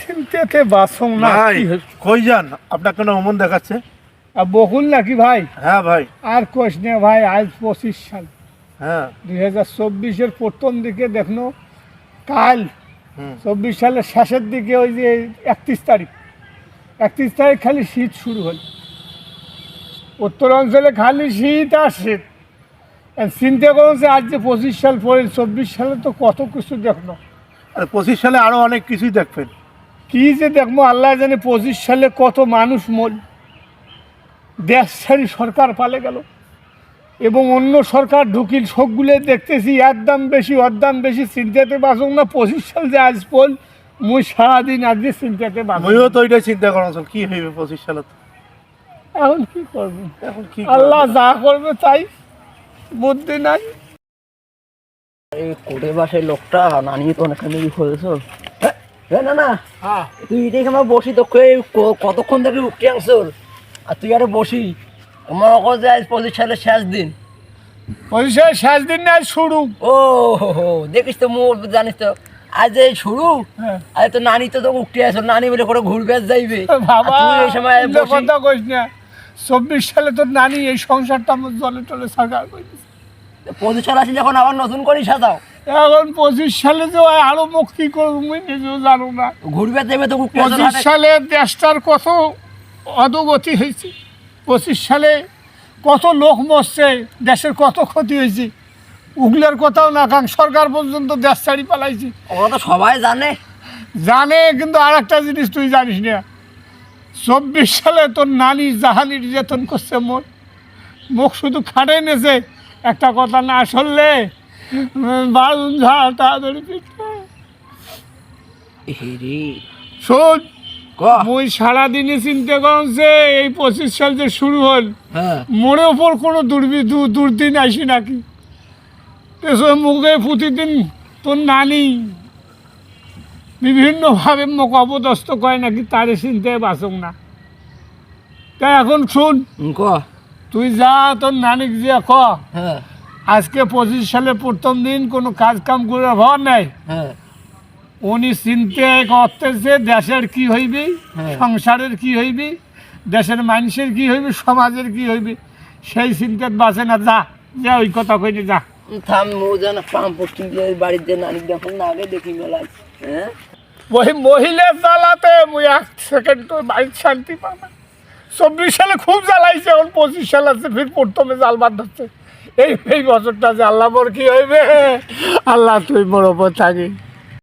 চিন্তাতে বাসং না ভাই কই যান? আপনার কোনো অমন দেখাচ্ছে? বকুল নাকি ভাই? হ্যাঁ ভাই। আর কোশ না ভাই, আজ 25 সাল, হ্যাঁ 2024-এর প্রথম দিকে দেখনো, কাল 24 সালের শেষের দিকে ওই যে 31 তারিখ খালি শীত শুরু হল। উত্তরাঞ্চলে খালি শীত আর শীত। চিন্তা করুন যে আজ যে 25 সাল পরে 24 সালে তো কত কিছু দেখলো। আর 25 সালে আরো অনেক কিছুই দেখবেন। কি যে দেখবো আল্লাহ জানে। 25 সালে কত মানুষ মল, দেশ ছাড়ি সরকার পালে গেল, এবং অন্য সরকার ঢুকিল। সবগুলো দেখতেছি এর দাম বেশি ওর দাম বেশি, চিন্তাতে বাঁচুক না। 25 সাল যে আজ পল মুই সারাদিন আজকে চিন্তাতে বাঁচুক। আমিও তো ওইটাই চিন্তা করা কি হইবে 25 সালে। এখন কি করবো, এখন কি আল্লাহ যা করবে তাই, বুদ্ধি নাই। এই কোটে বাসের লোকটা নানি তো অনেকখানি হয়েছে। না না হ্যাঁ, তুই এটাই আমার বসি তো কতক্ষণ ধরে উঠে আনছর, আর তুই আরে বসি আমার কাছে আজ 25 সালের শেষ দিন। 25 সালের শেষ দিন না, শুরু। ও হো দেখিস তো মোর জানিস তো আজ এই শুরু। হ্যাঁ। আজ তো নানি তো উঠে আসো, নানি বলে করে ঘুরবে যাইবে। বাবা আর তুই এই সময় বসি কথা কইস না। 24 সালে তোর নানি এই সংসারটা আমার জলে টলে সাকার করেছে। 25 সাল আসি যখন আবার নতুন করে সাজাও। এখন 25 সালে যে আরো মুখ কি করবো মুই নিজেও জানো না। ঘুরবে যাইবে তো 25 সালে দেশটার কত অধোগতি হয়েছে। 25 সালে কত লোক মরছে, দেশের কত ক্ষতি হয়েছে, উগলের কথাও না কারণ সরকার পর্যন্ত দেশ ছাড়ি পালাইছে। ওরা তো সবাই জানে। কিন্তু আর একটা জিনিস তুই জানিস না, 24 সালে তোর নানি জাহানি নির্যাতন করছে মোর। মুখ শুধু খাটে নেছে, একটা কথা না শুনলে বারুন ঝাড় তাড়াতাড়ি পিঠে। শোন, মুই সারাদিনই চিন্তা করছে এই 25 সাল যে শুরু হল, হ্যাঁ মোড়ের ওপর কোনো দুর্দিন আসি নাকি। মুখে প্রতিদিন তোর নানি বিভিন্নভাবে মুখ অপদস্থ করে নাকি, তারে চিন্তায় বাঁচক না। তাই এখন শুন, ক তুই যা তোর নানিক যে ক হ্যাঁ আজকে 25 সালে প্রথম দিন কোনো কাজ কাম করে হওয়ার নাই। হ্যাঁ উনি চিন্তা করতেছে দেশের কি হইবে, হ্যাঁ। সংসারের কি হইবে, দেশের মানুষের কি হইবে, সমাজের কি হইবে, সেই চিন্তাত বাঁচে না। যা যা ওই কথা কইনি, যা। থাম মো যেন পাম্প পোস্টিং বাড়িতে নানি দেখুন না আগে দেখি মেলায়। হ্যাঁ ওই মহিলার জ্বালাতে মুই 1 সেকেন্ড তো বাড়ির শান্তি পাবো। 24 সালে খুব জ্বালাইছে, এখন 25 সাল আছে ফির প্রথমে জাল বাদ ধরছে। এই বছরটা যে আল্লাহ মোর কি হইবে, আল্লাহ তুই মোর ওপর থাকি।